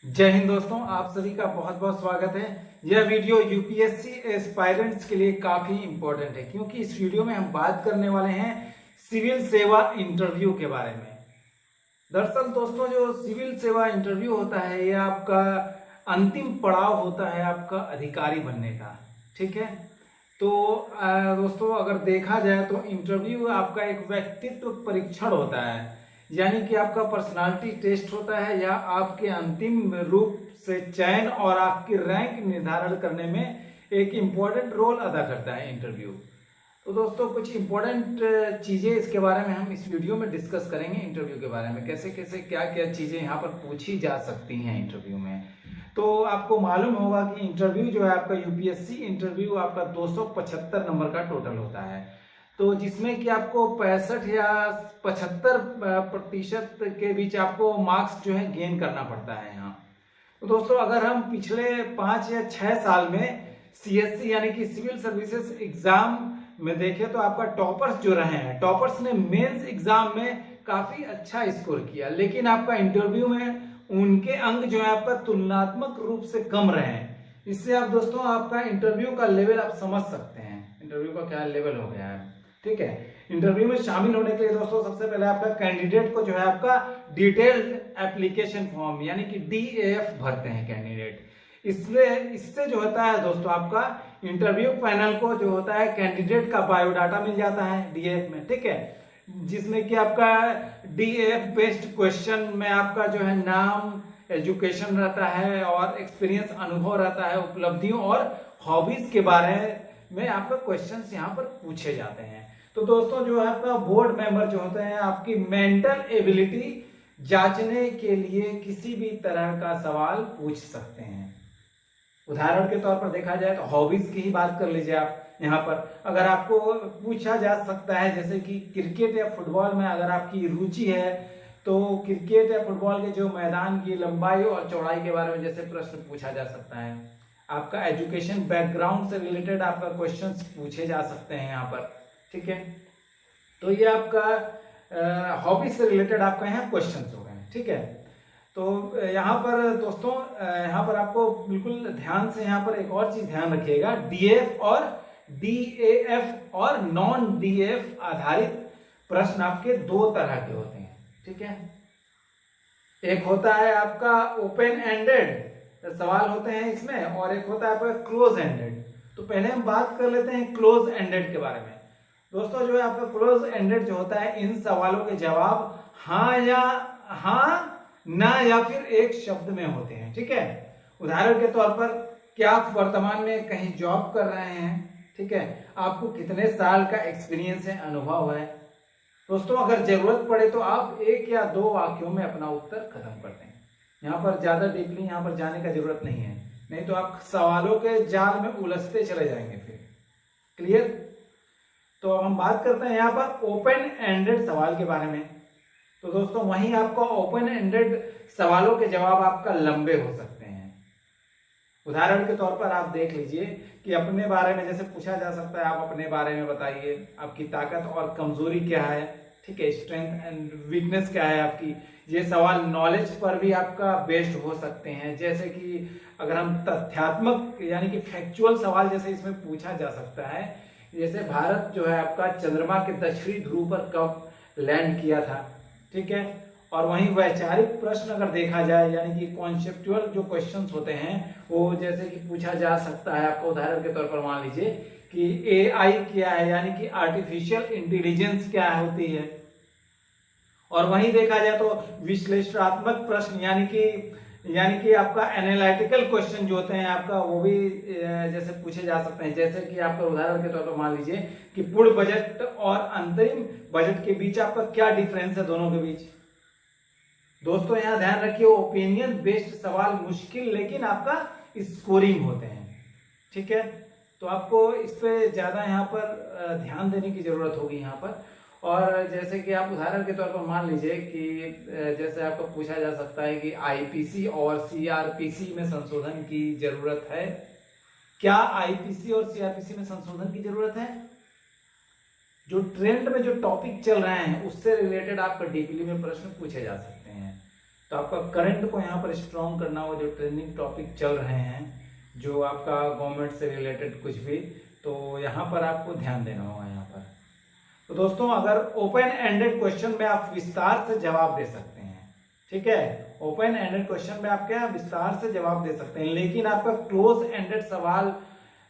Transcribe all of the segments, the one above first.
जय हिंद दोस्तों, आप सभी का बहुत बहुत स्वागत है। यह वीडियो यूपीएससी एस्पायरेंट्स के लिए काफी इंपॉर्टेंट है क्योंकि इस वीडियो में हम बात करने वाले हैं सिविल सेवा इंटरव्यू के बारे में। दरअसल दोस्तों, जो सिविल सेवा इंटरव्यू होता है यह आपका अंतिम पड़ाव होता है आपका अधिकारी बनने का। ठीक है, तो दोस्तों अगर देखा जाए तो इंटरव्यू आपका एक व्यक्तित्व परीक्षण होता है, यानी कि आपका पर्सनालिटी टेस्ट होता है या आपके अंतिम रूप से चयन और आपकी रैंक निर्धारण करने में एक इम्पोर्टेंट रोल अदा करता है इंटरव्यू। तो दोस्तों कुछ इम्पोर्टेंट चीजें इसके बारे में हम इस वीडियो में डिस्कस करेंगे। इंटरव्यू के बारे में कैसे कैसे क्या क्या चीजें यहाँ पर पूछी जा सकती हैं इंटरव्यू में। तो आपको मालूम होगा कि इंटरव्यू जो है आपका यूपीएससी इंटरव्यू आपका 275 नंबर का टोटल होता है, तो जिसमें कि आपको 65 या 75% के बीच आपको मार्क्स जो है गेन करना पड़ता है यहाँ। तो दोस्तों अगर हम पिछले 5 या 6 साल में सीएससी यानी कि सिविल सर्विसेज एग्जाम में देखें तो आपका टॉपर्स जो रहे हैं, टॉपर्स ने मेंस एग्जाम में काफी अच्छा स्कोर किया, लेकिन आपका इंटरव्यू में उनके अंक जो है आपका तुलनात्मक रूप से कम रहे हैं। इससे आप दोस्तों आपका इंटरव्यू का लेवल आप समझ सकते हैं, इंटरव्यू का क्या लेवल हो गया है। ठीक है, इंटरव्यू में शामिल होने के लिए दोस्तों सबसे पहले आपका कैंडिडेट को जो है आपका डिटेल्ड एप्लीकेशन फॉर्म यानी कि डीएएफ भरते हैं कैंडिडेट। इससे जो होता है दोस्तों आपका इंटरव्यू पैनल को जो होता है कैंडिडेट का बायोडाटा मिल जाता है डीएएफ में। ठीक है, जिसमें कि आपका डीएएफ बेस्ड क्वेश्चन में आपका जो है नाम, एजुकेशन रहता है और एक्सपीरियंस अनुभव रहता है, उपलब्धियों और हॉबीज के बारे में आपका क्वेश्चंस यहाँ पर पूछे जाते हैं। तो दोस्तों जो है आपका बोर्ड मेंबर जो होते हैं आपकी मेंटल एबिलिटी जांचने के लिए किसी भी तरह का सवाल पूछ सकते हैं। उदाहरण के तौर पर देखा जाए तो हॉबीज की ही बात कर लीजिए आप। यहाँ पर अगर आपको पूछा जा सकता है जैसे कि क्रिकेट या फुटबॉल में अगर आपकी रुचि है तो क्रिकेट या फुटबॉल के जो मैदान की लंबाई और चौड़ाई के बारे में जैसे प्रश्न पूछा जा सकता है। आपका एजुकेशन बैकग्राउंड से रिलेटेड आपका क्वेश्चंस पूछे जा सकते हैं यहाँ पर। ठीक है, तो ये आपका हॉबी से रिलेटेड आपका यहाँ क्वेश्चंस हो गए। ठीक है, तो यहाँ पर दोस्तों यहाँ पर आपको बिल्कुल ध्यान से यहाँ पर एक और चीज ध्यान रखिएगा, डीएफ और डीएएफ और नॉन डीएफ आधारित प्रश्न आपके दो तरह के होते हैं। ठीक है, एक होता है आपका ओपन एंडेड सवाल होते हैं इसमें और एक होता है आपका क्लोज एंडेड। तो पहले हम बात कर लेते हैं क्लोज एंडेड के बारे में। दोस्तों जो है आपका क्लोज एंडेड जो होता है इन सवालों के जवाब हाँ या हाँ ना या फिर एक शब्द में होते हैं। ठीक है, उदाहरण के तौर पर क्या आप वर्तमान में कहीं जॉब कर रहे हैं? ठीक है, आपको कितने साल का एक्सपीरियंस है, अनुभव है? दोस्तों अगर जरूरत पड़े तो आप 1 या 2 वाक्यों में अपना उत्तर खत्म कर दें। यहाँ पर ज्यादा डीपली यहाँ पर जाने का जरूरत नहीं है, नहीं तो आप सवालों के जाल में उलझते चले जाएंगे फिर। क्लियर? तो हम बात करते हैं यहाँ पर ओपन एंडेड सवाल के बारे में। तो दोस्तों वहीं आपको ओपन एंडेड सवालों के जवाब आपका लंबे हो सकते हैं। उदाहरण के तौर पर आप देख लीजिए कि अपने बारे में जैसे पूछा जा सकता है, आप अपने बारे में बताइए, आपकी ताकत और कमजोरी क्या है। ठीक है, स्ट्रेंथ एंड वीकनेस क्या है आपकी। ये सवाल नॉलेज पर भी आपका बेस्ड हो सकते हैं, जैसे कि अगर हम तथ्यात्मक यानी कि फैक्चुअल सवाल जैसे इसमें पूछा जा सकता है, जैसे भारत जो है आपका चंद्रमा के दक्षिणी ध्रुव पर कब लैंड किया था। ठीक है, और वहीं वैचारिक प्रश्न अगर देखा जाए यानी कि कॉन्सेप्चुअल जो क्वेश्चंस होते हैं वो जैसे कि पूछा जा सकता है आपको। उदाहरण के तौर पर मान लीजिए कि एआई क्या है यानी कि आर्टिफिशियल इंटेलिजेंस क्या होती है। और वहीं देखा जाए तो विश्लेषणात्मक प्रश्न यानी कि आपका एनालिटिकल क्वेश्चन जो होते हैं आपका वो भी जैसे पूछे जा सकते हैं। जैसे कि आपका उदाहरण के तौर पर मान लीजिए कि पूर्ण बजट और अंतरिम बजट के बीच आपका क्या डिफरेंस है दोनों के बीच। दोस्तों यहाँ ध्यान रखिए ओपिनियन बेस्ड सवाल मुश्किल लेकिन आपका स्कोरिंग होते हैं। ठीक है, तो आपको इस पे ज्यादा यहाँ पर ध्यान देने की जरूरत होगी यहाँ पर। और जैसे कि आप उदाहरण के तौर पर मान लीजिए कि जैसे आपको पूछा जा सकता है कि आईपीसी और सीआरपीसी में संशोधन की जरूरत है। क्या आईपीसी और सीआरपीसी में संशोधन की जरूरत है? जो ट्रेंड में जो टॉपिक चल रहे हैं उससे रिलेटेड आपका डीपीली में प्रश्न पूछे जा सकते हैं। तो आपका करंट को यहाँ पर स्ट्रॉन्ग करना होगा, जो ट्रेंडिंग टॉपिक चल रहे हैं, जो आपका गवर्नमेंट से रिलेटेड कुछ भी, तो यहाँ पर आपको ध्यान देना होगा यहाँ पर। तो दोस्तों अगर ओपन एंडेड क्वेश्चन में आप विस्तार से जवाब दे सकते हैं, ठीक है, ओपन एंडेड क्वेश्चन में आप क्या विस्तार से जवाब दे सकते हैं, लेकिन आपका क्लोज एंडेड सवाल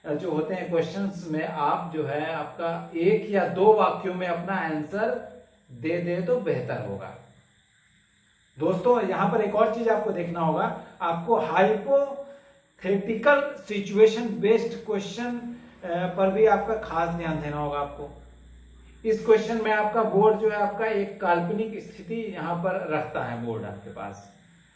जो होते हैं क्वेश्चंस में, आप जो है आपका 1 या 2 वाक्यों में अपना आंसर दे दे तो बेहतर होगा। दोस्तों यहां पर एक और चीज आपको देखना होगा, आपको हाइपोथेटिकल सिचुएशन बेस्ड क्वेश्चन पर भी आपका खास ध्यान देना होगा आपको। इस क्वेश्चन में आपका बोर्ड जो है आपका एक काल्पनिक स्थिति यहां पर रखता है बोर्ड आपके पास।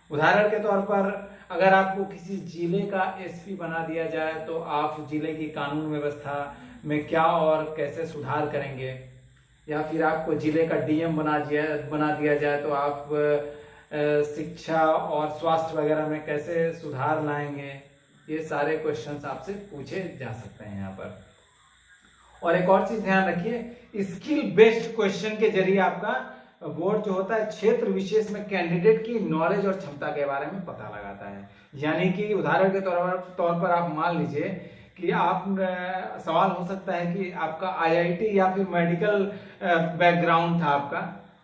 उदाहरण के तौर पर अगर आपको किसी जिले का एसपी बना दिया जाए तो आप जिले की कानून व्यवस्था में क्या और कैसे सुधार करेंगे, या फिर आपको जिले का डीएम बना दिया जाए तो आप शिक्षा और स्वास्थ्य वगैरह में कैसे सुधार लाएंगे। ये सारे क्वेश्चंस आपसे पूछे जा सकते हैं यहाँ पर। और एक और चीज ध्यान रखिए, स्किल बेस्ड क्वेश्चन के जरिए आपका बोर्ड जो होता है क्षेत्र विशेष में कैंडिडेट की नॉलेज और क्षमता के बारे में पता लगाता है। यानी कि उदाहरण के तौर पर आप मान लीजिए कि आप सवाल हो सकता है कि आपका आईआईटी या फिर मेडिकल बैकग्राउंड था आपका,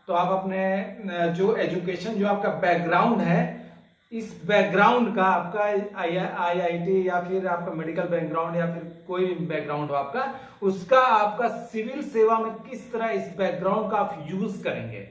तो आप अपने जो एजुकेशन जो आपका बैकग्राउंड है, इस बैकग्राउंड का आपका आईआईटी या फिर आपका मेडिकल बैकग्राउंड या फिर कोई बैकग्राउंड हो आपका, उसका आपका सिविल सेवा में किस तरह इस बैकग्राउंड का आप यूज करेंगे,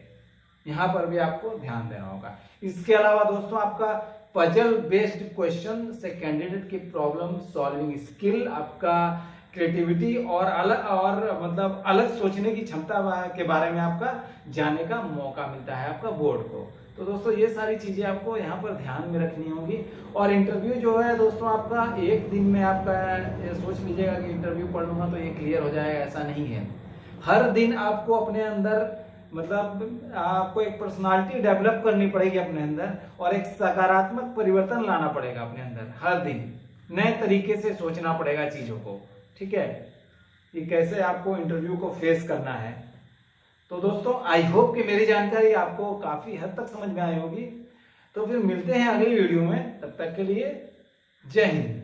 यहां पर भी आपको ध्यान देना होगा। इसके अलावा दोस्तों आपका पजल बेस्ड क्वेश्चन से कैंडिडेट की प्रॉब्लम सॉल्विंग स्किल, आपका क्रिएटिविटी और अलग सोचने की क्षमता के बारे में आपका जानने का मौका मिलता है आपका बोर्ड को। तो दोस्तों ये सारी चीजें आपको यहाँ पर ध्यान में रखनी होगी। और इंटरव्यू जो है दोस्तों आपका एक दिन में आपका सोच लीजिएगा कि इंटरव्यू पढ़ लूंगा तो ये क्लियर हो जाएगा, ऐसा नहीं है। हर दिन आपको अपने अंदर आपको एक पर्सनालिटी डेवलप करनी पड़ेगी अपने अंदर, और एक सकारात्मक परिवर्तन लाना पड़ेगा अपने अंदर। हर दिन नए तरीके से सोचना पड़ेगा चीजों को, ठीक है, कि कैसे आपको इंटरव्यू को फेस करना है। तो दोस्तों आई होप कि मेरी जानकारी आपको काफी हद तक समझ में आई होगी। तो फिर मिलते हैं अगली वीडियो में, तब तक के लिए जय हिंद।